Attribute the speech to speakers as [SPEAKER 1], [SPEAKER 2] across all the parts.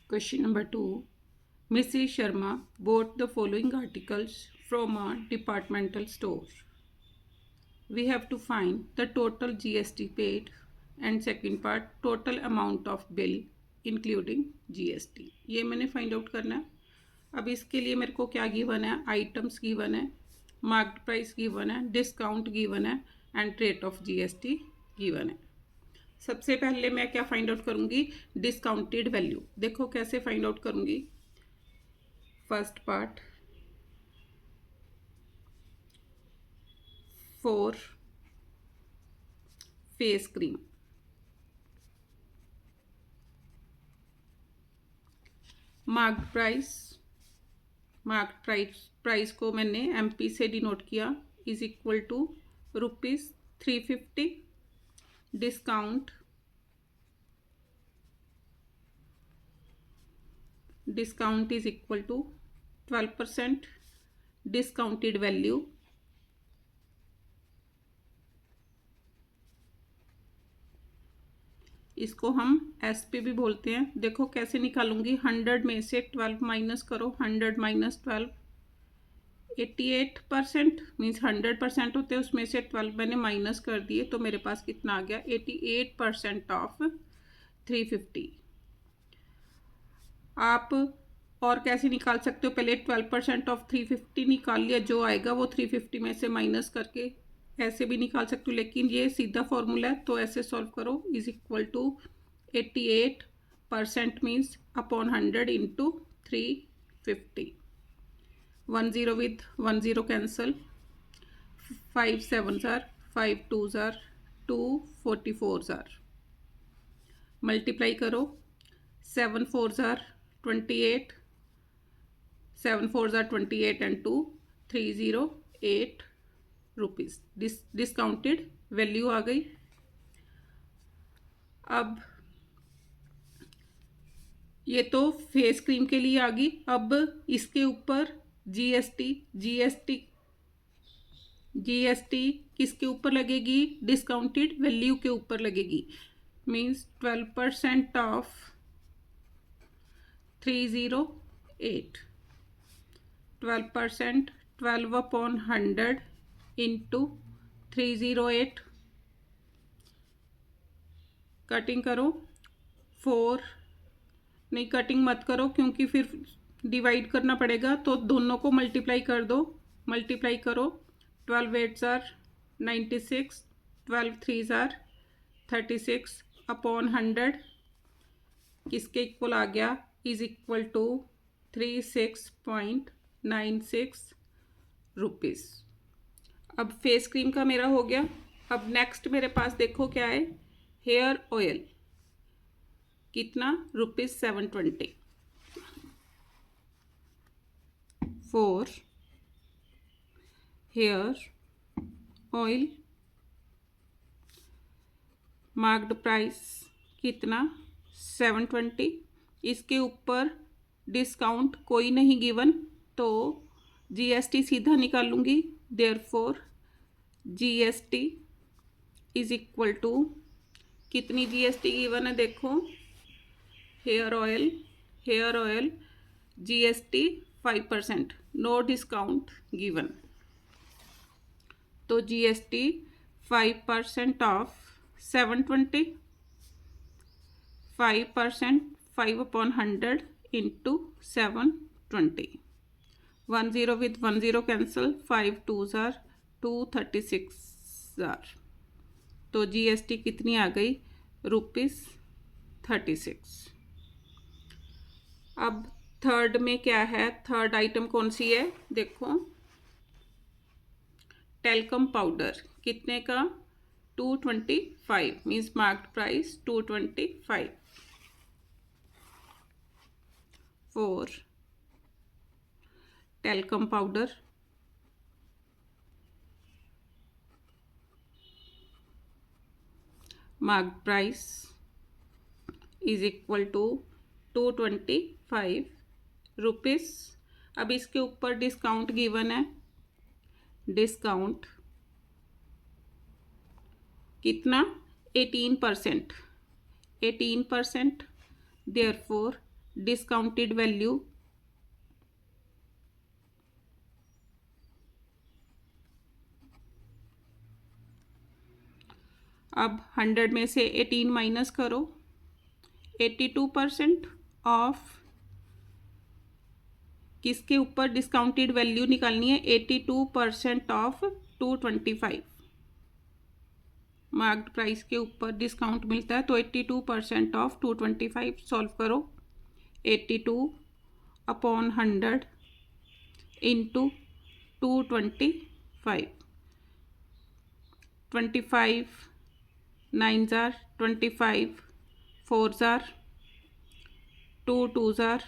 [SPEAKER 1] Question number 2. Mrs. Sharma bought the following articles from a departmental store. We have to find the total GST paid and second part total amount of bill including GST. ये मैंने find out करना है. अब इसके लिए मेरे को क्या गिवन है, आइटम्स गिवन है, मार्क्ड प्राइस गिवन है, डिस्काउंट गिवन है and rate of GST given है. सबसे पहले मैं क्या फाइंड आउट करूंगी, डिस्काउंटेड वैल्यू. देखो कैसे फाइंड आउट करूंगी. First part for face cream, marked price को मैंने MP से डिनोट किया, is equal to ₹350. Discount is equal to 12%. Discounted value इसको हम SP भी बोलते हैं. देखो कैसे निकालूंगी, 100 में से 12 माइनस करो, 100 माइनस 12 88%. मीन्स 100% होते हैं, उसमें से 12 मैंने माइनस कर दिए तो मेरे पास कितना आ गया, 88% ऑफ 350. आप और कैसे निकाल सकते हो, पहले 12% ऑफ 350 निकाल लिया, जो आएगा वो 350 में से माइनस करके ऐसे भी निकाल सकते हो, लेकिन ये सीधा फॉर्मूला है तो ऐसे सॉल्व करो. Is equal to 88% means upon 100 into 350. 10 with 10 cancel, 5 7s are 5 2s are 2 44s are. Multiply करो, 7 4s are 28, 7 4s are 28 and 2 308 rupees. Discounted value आ गई. अब ये तो फेस क्रीम के लिए आ गई. अब इसके ऊपर जीएसटी किसके ऊपर लगेगी, डिस्काउंटेड वैल्यू के ऊपर लगेगी. Means 12% of 308, 12%, 12 upon 100 into 308. Cutting करो, 4 नहीं कटिंग मत करो क्योंकि फिर डिवाइड करना पड़ेगा, तो दोनों को मल्टीप्लाई कर दो. मल्टीप्लाई करो, 12 8s are 96, 12 3s are 36 upon 100 किसके इक्वल आ गया, इज इक्वल टू 36.96 रुपीज़. अब फेस क्रीम का मेरा हो गया. अब नेक्स्ट मेरे पास देखो क्या है, हेयर ऑयल. कितना, ₹720 for hair oil. Marked price कितना, 720. इसके ऊपर डिस्काउंट कोई नहीं गिवन तो GST सीधा निकालूंगी. Therefore GST is equal to, कितनी GST गिवन है देखो, hair oil GST 5%, no discount given, तो GST 5% of 720, 5%, 5 upon 100 into 720. 10 with 10 cancel, 5 2s are 236 are. तो GST कितनी आ गई, ₹36. अब थर्ड में क्या है, थर्ड आइटम कौन सी है देखो, टेल्कम पाउडर. कितने का, 225. Means marked price 225 for talcum powder. Marked price is equal to 225 rupees. अब इसके ऊपर डिस्काउंट गिवन है, डिस्काउंट कितना, 18%. देयरफॉर डिस्काउंटेड वैल्यू अब 100 में से 18 माइनस करो 82% ऑफ किसके ऊपर डिस्काउंटेड वैल्यू निकालनी है 82% ऑफ 225 मार्क्ड प्राइस के ऊपर डिस्काउंट मिलता है तो 82% ऑफ 225 सॉल्व करो 82 upon 100 into 225 25 9 jar 25 4 jar 2 2 jar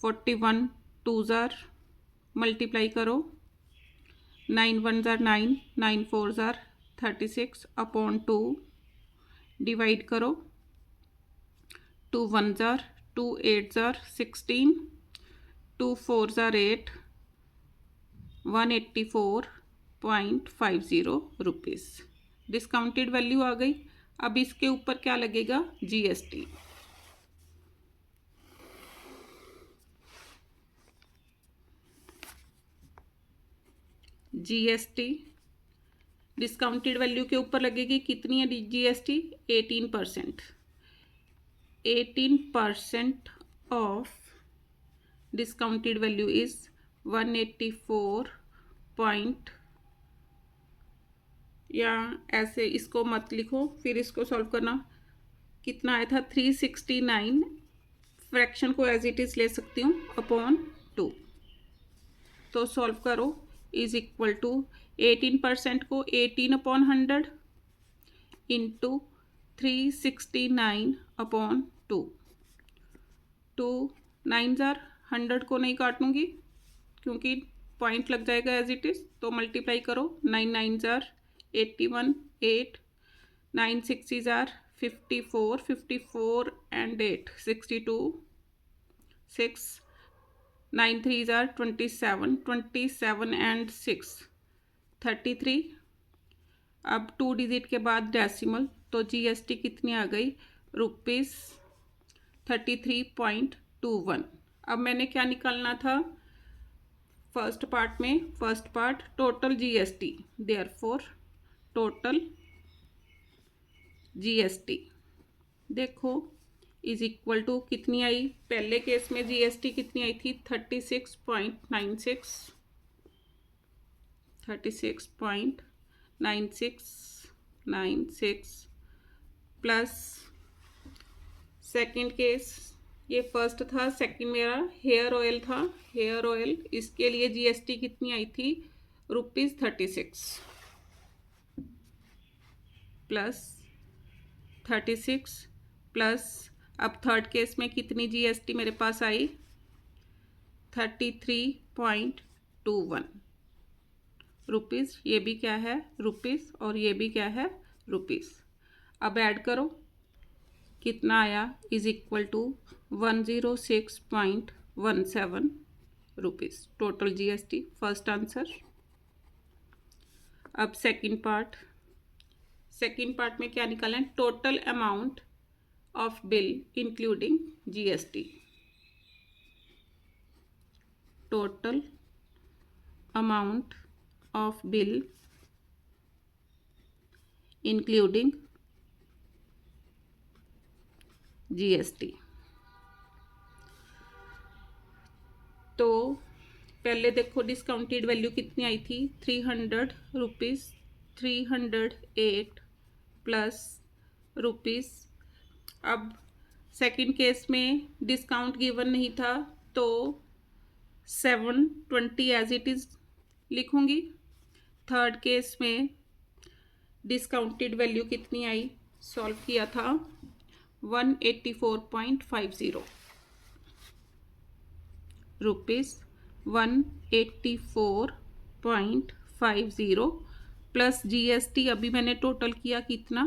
[SPEAKER 1] 41 2 jar multiply करो 9 1 जार 9 9 4 जार 36 अपॉन 2 डिवाइड करो 2 1 jar 2 8 jar 16 2 4 jar 8 184.50 rupees discounted value आ गई। अब इसके ऊपर क्या लगेगा जीएसटी। जीएसटी डिस्काउंटेड वैल्यू के ऊपर लगेगी कितनी है GST 18%। 18% of discounted value is 184 point या ऐसे इसको मत लिखो फिर इसको सॉल्व करना कितना आया था 369 फ्रैक्शन को एज इट इज ले सकती हूँ अपॉन 2 तो सॉल्व करो इज इक्वल टू 18% को 18 अपॉन 100 इंटू 369 अपॉन 2 2 9 जार 100 को नहीं काटूंगी क्योंकि पॉइंट लग जाएगा एज इट इज तो मल्टीप्लाई करो 9 9 jar 81 8 9 6 jar 54 54 and 8 62 6 9 3 jar 27 27 and 6 33 अब 2 डिजिट के बाद डेसिमल तो जीएसटी कितनी आ गई रुपीज़ 33.21। अब मैंने क्या निकालना था फर्स्ट पार्ट में first part total GST therefore total GST देखो इज इक्वल टू कितनी आई पहले केस में जीएसटी कितनी आई थी 36.96 36.9696 प्लस सेकंड केस ये फर्स्ट था सेकंड मेरा हेयर ऑयल था हेयर ऑयल इसके लिए जीएसटी कितनी आई थी ₹36 प्लस 36 प्लस अब थर्ड केस में कितनी जीएसटी मेरे पास आई 33.21 रुपीज़ ये भी क्या है रुपीज़ और ये भी क्या है रुपीज़। अब ऐड करो कितना आया is equal to 106.17 rupees total GST first answer. अब सेकंड पार्ट में क्या निकालें total amount of bill including GST total amount of bill including GST. तो पहले देखो डिस्काउंटेड वैल्यू कितनी आई थी 300 रुपीज़ 308 प्लस रुपीज़। अब सेकंड केस में डिस्काउंट गिवन नहीं था तो 720 एज इट इज़ लिखूंगी। थर्ड केस में डिस्काउंटेड वैल्यू कितनी आई सॉल्व किया था 184.50 रुपीज़ 184.50 प्लस जीएसटी अभी मैंने टोटल किया कितना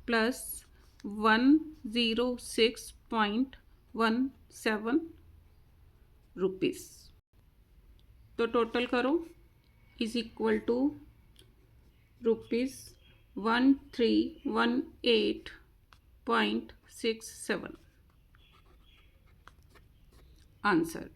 [SPEAKER 1] प्लस 106.17 रुपीज़ तो टोटल करो is equal to rupees 1318.67 Answer.